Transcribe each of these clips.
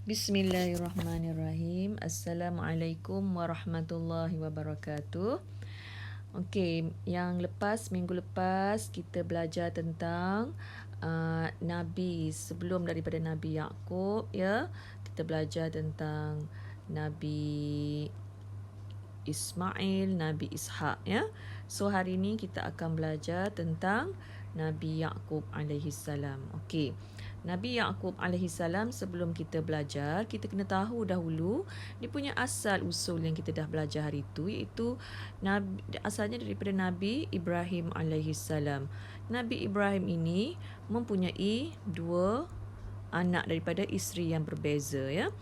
Bismillahirrahmanirrahim. Assalamualaikum warahmatullahi wabarakatuh. Okey, minggu lepas kita belajar tentang Nabi sebelum daripada Nabi Yaqub, ya. Kita belajar tentang Nabi Ismail, Nabi Ishak, ya. So hari ini kita akan belajar tentang Nabi Yaqub alaihi salam. Okey. Nabi Yaqub alaihi salam, sebelum kita belajar, kita kena tahu dahulu dia punya asal usul yang kita dah belajar hari itu, iaitu asalnya daripada Nabi Ibrahim alaihi salam. Nabi Ibrahim ini mempunyai dua anak daripada isteri yang berbeza, ya.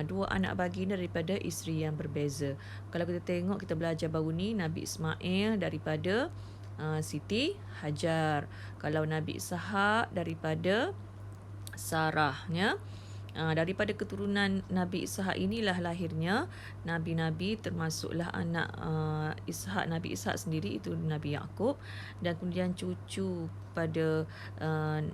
Dua anak baginda daripada isteri yang berbeza. Kalau kita tengok, kita belajar baru ni Nabi Ismail daripada Siti Hajar. Kalau Nabi Ishak daripada Sarah, ya. Daripada keturunan Nabi Ishak inilah lahirnya Nabi-Nabi, termasuklah anak Ishak, Nabi Ishak sendiri itu Nabi Yaqub, dan kemudian cucu pada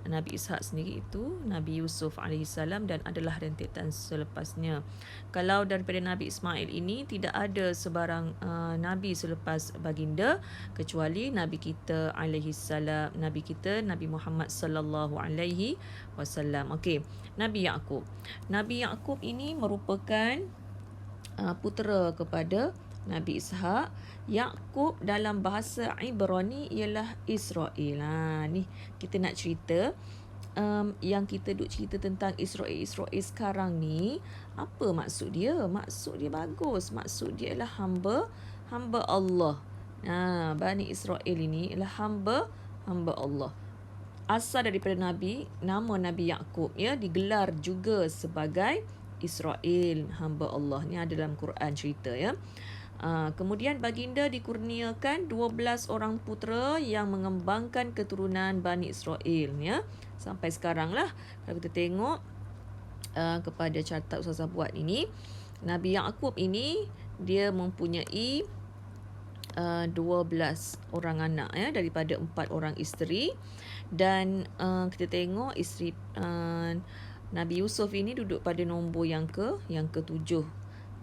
Nabi Ishak sendiri itu Nabi Yusuf AS, dan adalah rentetan selepasnya. Kalau daripada Nabi Ismail ini tidak ada sebarang Nabi selepas baginda kecuali Nabi kita alaihissalam, Nabi kita Nabi Muhammad sallallahu alaihi wasallam. Okey, Nabi Yaqub. Nabi Yaqub ini merupakan putera kepada Nabi Ishak. Yaqub dalam bahasa Ibrani ialah Israel. Ni kita nak cerita yang kita duk cerita tentang Israel sekarang ni. Apa maksud dia? Maksud dia bagus. Maksud dia ialah hamba Allah. Bani Israel ini ialah hamba Allah. Asal daripada nama Nabi Yaqub, ya, digelar juga sebagai Israel, hamba Allah. Ni ada dalam Quran cerita, ya. Kemudian baginda dikurniakan 12 orang putera yang mengembangkan keturunan Bani Israel, ya. Sampai sekarang lah, kalau kita tengok kepada carta Ustazah buat ini, Nabi Yaqub ini dia mempunyai 12 orang anak, ya, daripada 4 orang isteri. Dan kita tengok isteri Nabi Yusuf ini duduk pada nombor yang ke-7,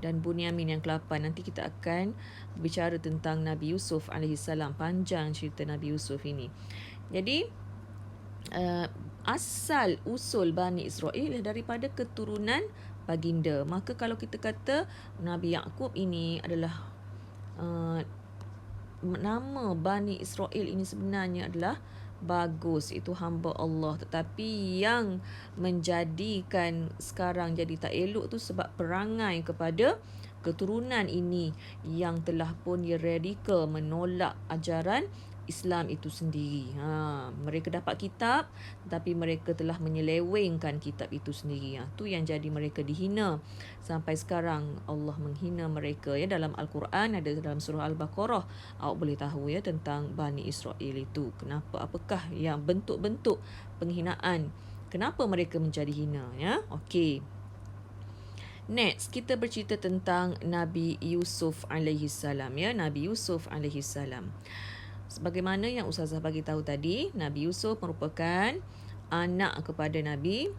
dan Bunyamin yang ke-8. Nanti kita akan bicara tentang Nabi Yusuf alaihissalam. Panjang cerita Nabi Yusuf ini. Jadi asal usul Bani Israel daripada keturunan baginda. Maka kalau kita kata Nabi Yaqub ini adalah nama Bani Israel ini sebenarnya adalah bagus, itu hamba Allah. Tetapi yang menjadikan sekarang jadi tak elok tu sebab perangai kepada keturunan ini yang telah pun radikal menolak ajaran Islam itu sendiri. Mereka dapat kitab, tapi mereka telah menyelewengkan kitab itu sendiri. Tu yang jadi mereka dihina. Sampai sekarang Allah menghina mereka, ya. Dalam Al-Quran ada dalam surah Al-Baqarah, awak boleh tahu, ya, tentang Bani Israel itu. Kenapa? Apakah yang bentuk-bentuk penghinaan? Kenapa mereka menjadi hina, ya? Okey. Next, kita bercerita tentang Nabi Yusuf alaihissalam, ya. Nabi Yusuf alaihissalam. Sebagaimana yang Ustazah bagi tahu tadi, Nabi Yusuf merupakan anak kepada Nabi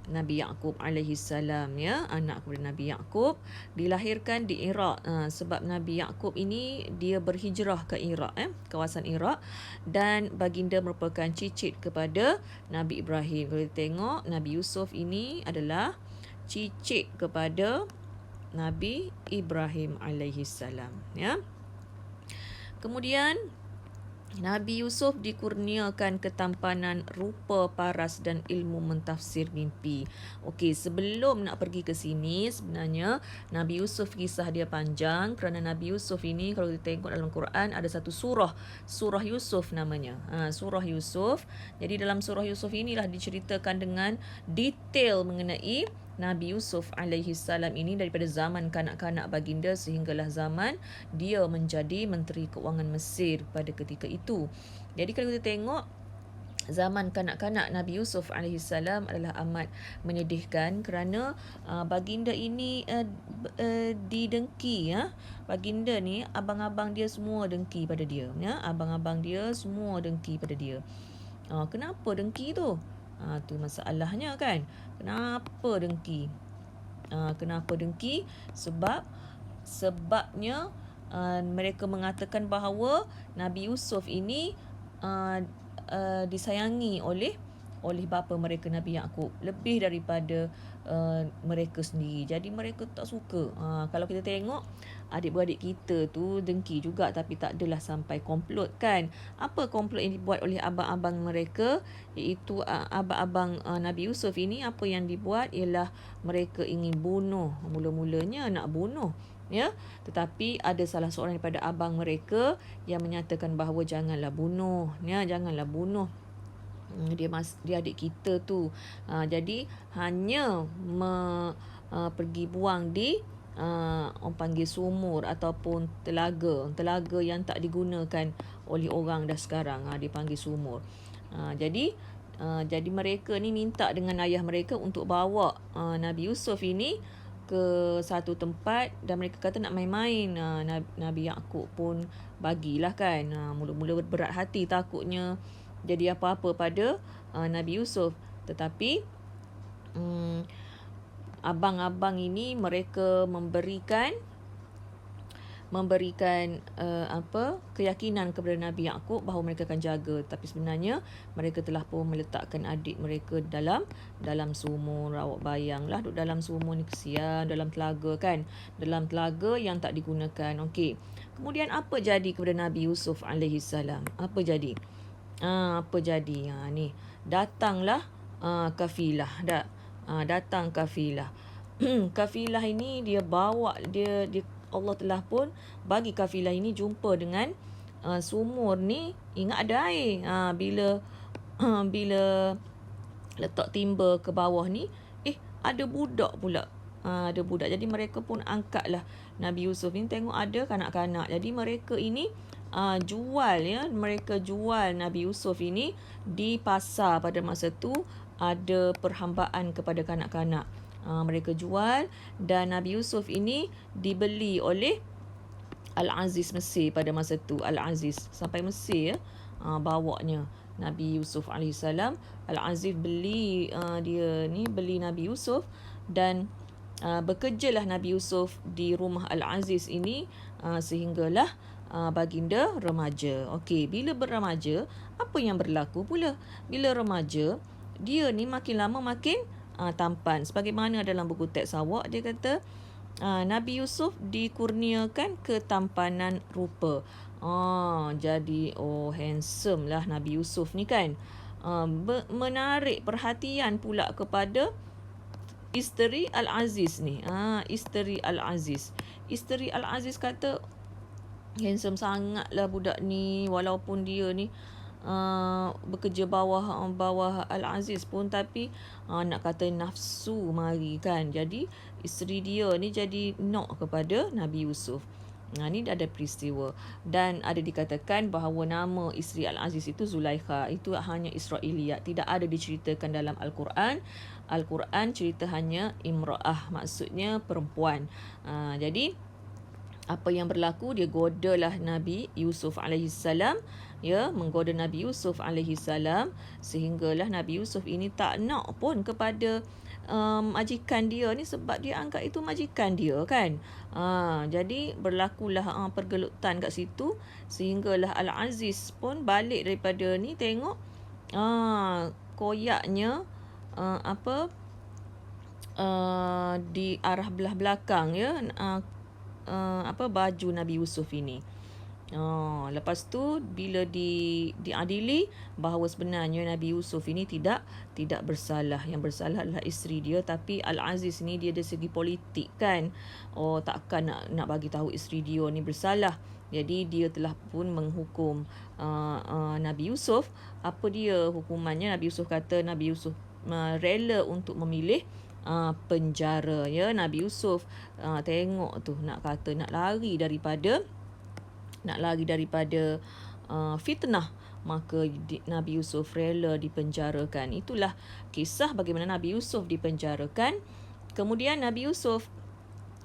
Yaqub alaihissalam, ya, anak kepada Nabi Yaqub, dilahirkan di Iraq. Sebab Nabi Yaqub ini dia berhijrah ke Iraq, kawasan Iraq, dan baginda merupakan cicit kepada Nabi Ibrahim. Kalau kita tengok, Nabi Yusuf ini adalah cicit kepada Nabi Ibrahim alaihissalam, ya. Kemudian Nabi Yusuf dikurniakan ketampanan rupa paras dan ilmu mentafsir mimpi. Okey, sebelum nak pergi ke sini, sebenarnya Nabi Yusuf kisah dia panjang, kerana Nabi Yusuf ini kalau kita tengok dalam Quran ada satu surah Yusuf namanya. Surah Yusuf. Jadi dalam surah Yusuf inilah diceritakan dengan detail mengenai Nabi Yusuf alaihissalam ini daripada zaman kanak-kanak baginda sehinggalah zaman dia menjadi Menteri Keuangan Mesir pada ketika itu. Jadi kalau kita tengok, zaman kanak-kanak Nabi Yusuf alaihissalam adalah amat menyedihkan kerana baginda ini didengki, ya. Baginda ni, abang-abang dia semua dengki pada dia, ya. Abang-abang dia semua dengki pada dia. Kenapa dengki tu? Tu masalahnya, kan. Kenapa dengki? Kenapa dengki? Sebabnya mereka mengatakan bahawa Nabi Yusuf ini disayangi oleh bapa mereka Nabi Yaqub lebih daripada mereka sendiri. Jadi mereka tak suka. Kalau kita tengok adik-beradik kita tu dengki juga, tapi tak adalah sampai komplot kan. Apa komplot yang dibuat oleh abang-abang mereka, iaitu abang-abang Nabi Yusuf ini? Apa yang dibuat ialah mereka ingin bunuh. Mula-mulanya nak bunuh, ya, tetapi ada salah seorang daripada abang mereka yang menyatakan bahawa janganlah bunuh, ya, janganlah bunuh. Dia adik kita tu. Jadi hanya pergi buang di orang panggil sumur ataupun telaga yang tak digunakan oleh orang dah sekarang. Dipanggil sumur. Jadi mereka ni minta dengan ayah mereka untuk bawa Nabi Yusuf ini ke satu tempat, dan mereka kata nak main-main. Nabi Yaqub pun bagilah kan. Mula-mula berat hati, takutnya jadi apa-apa pada Nabi Yusuf. Tetapi abang-abang ini mereka memberikan keyakinan kepada Nabi Yaqub bahawa mereka akan jaga. Tapi sebenarnya mereka telah pun meletakkan adik mereka dalam sumur. Awak bayanglah duduk dalam sumur ni, kesian, dalam telaga kan, dalam telaga yang tak digunakan. Okey. Kemudian apa jadi kepada Nabi Yusuf alaihissalam? Apa jadi? Ni datanglah kafilah. Datang kafilah. Kafilah ini dia bawa dia Allah telah pun bagi kafilah ini jumpa dengan sumur ni. Ingat ada air. Bila letak timba ke bawah ni, ada budak pula. Ada budak. Jadi mereka pun angkatlah Nabi Yusuf ni. Tengok ada kanak-kanak. Jadi mereka ini mereka jual Nabi Yusuf ini di pasar. Pada masa tu ada perhambaan kepada kanak-kanak. Mereka jual, dan Nabi Yusuf ini dibeli oleh Al-Aziz Mesir pada masa tu. Al-Aziz sampai Mesir, bawanya Nabi Yusuf alaihissalam. Al-Aziz beli Nabi Yusuf, dan bekerjalah Nabi Yusuf di rumah Al-Aziz ini sehinggalah baginda remaja. Okey, bila berremaja, apa yang berlaku pula? Bila remaja, dia ni makin lama makin tampan. Sebagaimana dalam buku teks awak, dia kata Nabi Yusuf dikurniakan ketampanan rupa. Jadi handsome lah Nabi Yusuf ni kan. Menarik perhatian pula kepada isteri Al-Aziz ni. Isteri Al-Aziz. Isteri Al-Aziz kata, handsome sangatlah budak ni, walaupun dia ni bekerja bawah Al-Aziz pun, tapi nak kata nafsu mari kan. Jadi isteri dia ni jadi nak kepada Nabi Yusuf. Ni ada peristiwa, dan ada dikatakan bahawa nama isteri Al-Aziz itu Zulaikha. Itu hanya Israiliyat, tidak ada diceritakan dalam Al-Quran. Al-Quran cerita hanya imra'ah, maksudnya perempuan. Jadi apa yang berlaku, dia godalah Nabi Yusuf alaihissalam, menggoda Nabi Yusuf alaihissalam, sehinggalah Nabi Yusuf ini tak nak pun kepada majikan dia ni, sebab dia anggap itu majikan dia kan. Jadi berlakulah pergelutan kat situ, sehinggalah Al-Aziz pun balik daripada ni, tengok koyaknya di arah belah belakang, baju Nabi Yusuf ini. Lepas tu bila diadili bahawa sebenarnya Nabi Yusuf ini tidak bersalah. Yang bersalah adalah isteri dia. Tapi Al-Aziz ni dia dari segi politik kan, takkan nak bagi tahu isteri dia ni bersalah. Jadi dia telah pun menghukum Nabi Yusuf. Apa dia hukumannya? Nabi Yusuf kata Nabi Yusuf rela untuk memilih penjara. Nabi Yusuf tengok tu, nak lari daripada fitnah, maka Nabi Yusuf rela dipenjarakan. Itulah kisah bagaimana Nabi Yusuf dipenjarakan. Kemudian Nabi Yusuf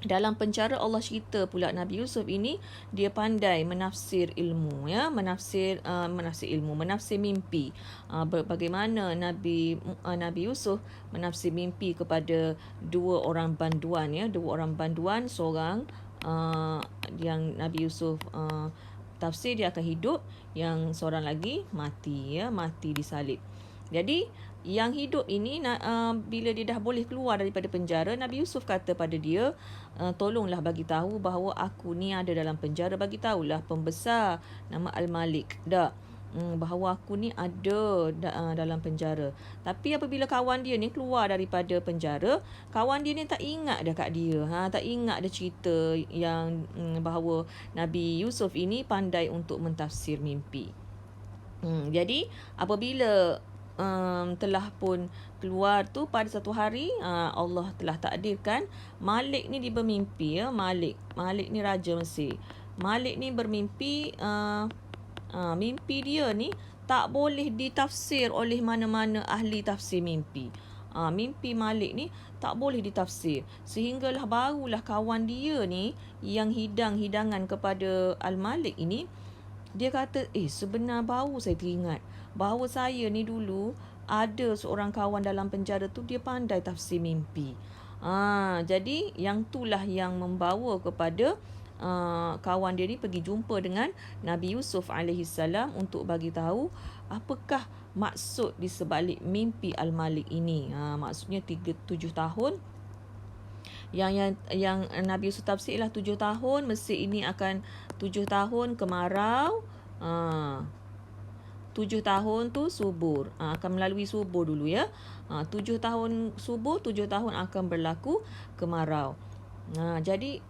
dalam penjara Allah cerita pula Nabi Yusuf ini dia pandai menafsir ilmu, ya, menafsir mimpi. Bagaimana Nabi Yusuf menafsir mimpi kepada dua orang banduan, ya, seorang yang Nabi Yusuf tafsir dia akan hidup, yang seorang lagi mati, ya, mati disalib. Jadi yang hidup ini bila dia dah boleh keluar daripada penjara, Nabi Yusuf kata pada dia, tolonglah bagi tahu bahawa aku ni ada dalam penjara, bagi tahulah pembesar nama Al-Malik dah, bahawa aku ni ada dalam penjara. Tapi apabila kawan dia ni keluar daripada penjara, kawan dia ni tak ingat dah kat dia, tak ingat dah cerita yang bahawa Nabi Yusuf ini pandai untuk mentafsir mimpi. Jadi apabila telah pun keluar tu, pada satu hari Allah telah takdirkan Malik ni dia bermimpi, ya. Malik ni raja Mesir. Malik ni bermimpi, mimpi dia ni tak boleh ditafsir oleh mana-mana ahli tafsir mimpi. Mimpi Malik ni tak boleh ditafsir, sehinggalah barulah kawan dia ni yang hidangan kepada Al-Malik ini, dia kata, sebenar baru saya teringat bahawa saya ni dulu ada seorang kawan dalam penjara tu, dia pandai tafsir mimpi. Jadi yang itulah yang membawa kepada kawan dia ni pergi jumpa dengan Nabi Yusuf AS untuk bagi tahu apakah maksud di sebalik mimpi Al-Malik ini. Maksudnya 7 tahun yang Nabi Yusuf tafsir ialah 7 tahun Mesir ini akan 7 tahun kemarau, 7 tahun tu subur, akan melalui subur dulu, ya. 7 tahun subur, 7 tahun akan berlaku kemarau. Jadi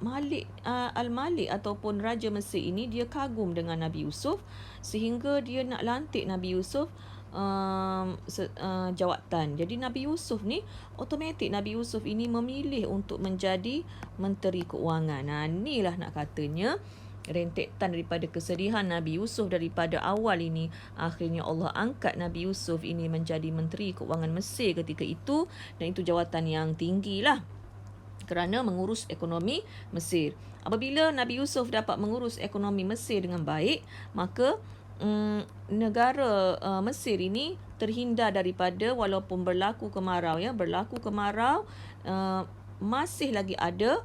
Al-Malik ataupun Raja Mesir ini dia kagum dengan Nabi Yusuf, sehingga dia nak lantik Nabi Yusuf jawatan. Jadi Nabi Yusuf ni automatik Nabi Yusuf ini memilih untuk menjadi Menteri Keuangan. Inilah nak katanya rentetan daripada kesedihan Nabi Yusuf daripada awal ini. Akhirnya Allah angkat Nabi Yusuf ini menjadi Menteri Keuangan Mesir ketika itu, dan itu jawatan yang tinggi lah kerana mengurus ekonomi Mesir. Apabila Nabi Yusuf dapat mengurus ekonomi Mesir dengan baik, maka negara Mesir ini terhindar daripada, walaupun berlaku kemarau, ya, masih lagi ada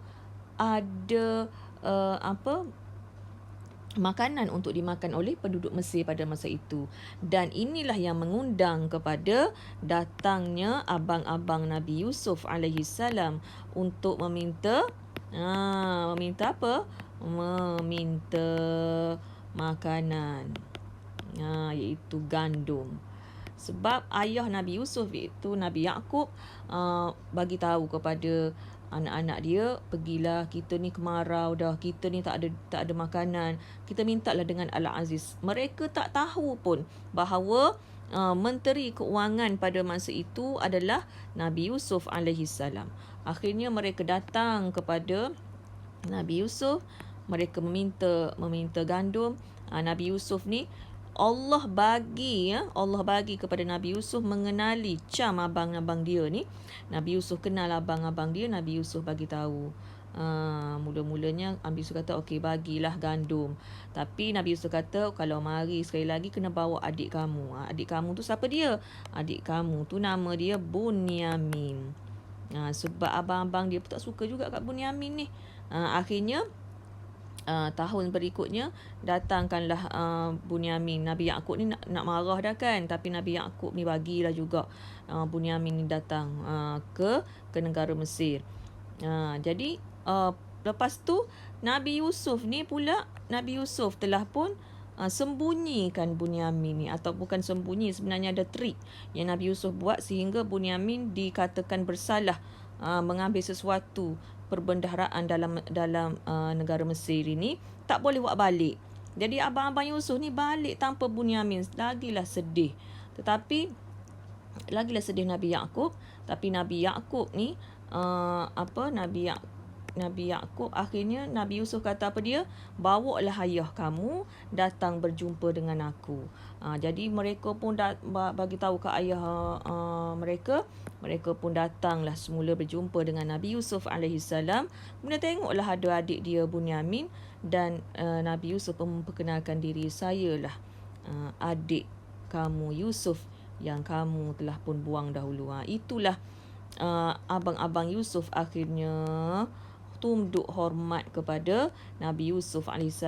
makanan untuk dimakan oleh penduduk Mesir pada masa itu. Dan inilah yang mengundang kepada datangnya abang-abang Nabi Yusuf alaihissalam untuk meminta apa? Meminta makanan, iaitu gandum. Sebab ayah Nabi Yusuf iaitu Nabi Yaqub bagi tahu kepada anak-anak dia, pergilah, kita ni kemarau dah, kita ni tak ada makanan, kita mintalah dengan Al-Aziz. Mereka tak tahu pun bahawa Menteri Keuangan pada masa itu adalah Nabi Yusuf alaihissalam. Akhirnya mereka datang kepada Nabi Yusuf, mereka meminta gandum. Nabi Yusuf ni Allah bagi kepada Nabi Yusuf mengenali cam abang-abang dia ni. Nabi Yusuf kenal abang-abang dia, Nabi Yusuf bagi tahu. Mula-mulanya Nabi Yusuf kata, okey, bagilah gandum. Tapi Nabi Yusuf kata, kalau mari sekali lagi kena bawa adik kamu. Adik kamu tu siapa dia? Adik kamu tu nama dia Bunyamin. Sebab abang-abang dia pun tak suka juga kat Bunyamin ni. Akhirnya tahun berikutnya datangkanlah Bunyamin. Nabi Yaqub ni nak marah dah kan, tapi Nabi Yaqub ni bagilah juga Bunyamin ni datang ke negara Mesir. Jadi lepas tu Nabi Yusuf telah pun sembunyikan Bunyamin ni, atau bukan sembunyi, sebenarnya ada trik yang Nabi Yusuf buat sehingga Bunyamin dikatakan bersalah mengambil sesuatu perbendaharaan dalam negara Mesir ini, tak boleh buat balik. Jadi abang-abang Yusuf ni balik tanpa Bunyamin, lagilah sedih Nabi Yaqub. Tapi Nabi Yaqub ni Nabi Yaqub, akhirnya Nabi Yusuf kata apa dia? Bawalah ayah kamu datang berjumpa dengan aku. Jadi mereka pun bagi tahu ke ayah mereka. Mereka pun datanglah semula berjumpa dengan Nabi Yusuf alaihissalam. Kemudian tengoklah ada adik dia Bunyamin, dan Nabi Yusuf memperkenalkan diri, saya lah adik kamu Yusuf yang kamu telah pun buang dahulu. Itulah abang-abang Yusuf akhirnya tunduk hormat kepada Nabi Yusuf AS.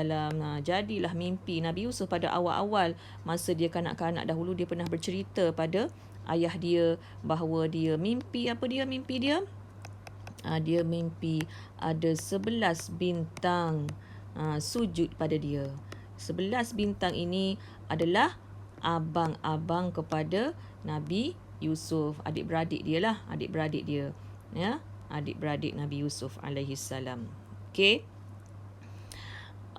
Jadilah mimpi Nabi Yusuf pada awal-awal masa dia kanak-kanak dahulu, dia pernah bercerita pada ayah dia bahawa dia mimpi apa dia mimpi dia? Dia mimpi ada 11 bintang sujud pada dia. 11 bintang ini adalah abang-abang kepada Nabi Yusuf, adik-beradik dia lah, adik-beradik dia, ya, adik-beradik Nabi Yusuf alaihissalam. Okey.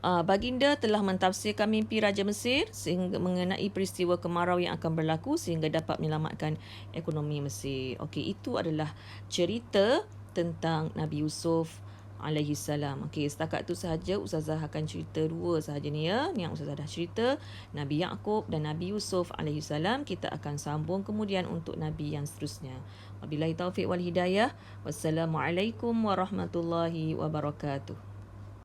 Baginda telah mentafsirkan mimpi Raja Mesir sehingga mengenai peristiwa kemarau yang akan berlaku sehingga dapat menyelamatkan ekonomi Mesir. Okey, itu adalah cerita tentang Nabi Yusuf alaihissalam. Okey, setakat itu sahaja Ustazah akan cerita dua sahaja ni ya. Ni yang Ustazah dah cerita, Nabi Yaqub dan Nabi Yusuf alaihissalam. Kita akan sambung kemudian untuk Nabi yang seterusnya. Wabillahi taufiq wal hidayah. Wassalamualaikum warahmatullahi wabarakatuh.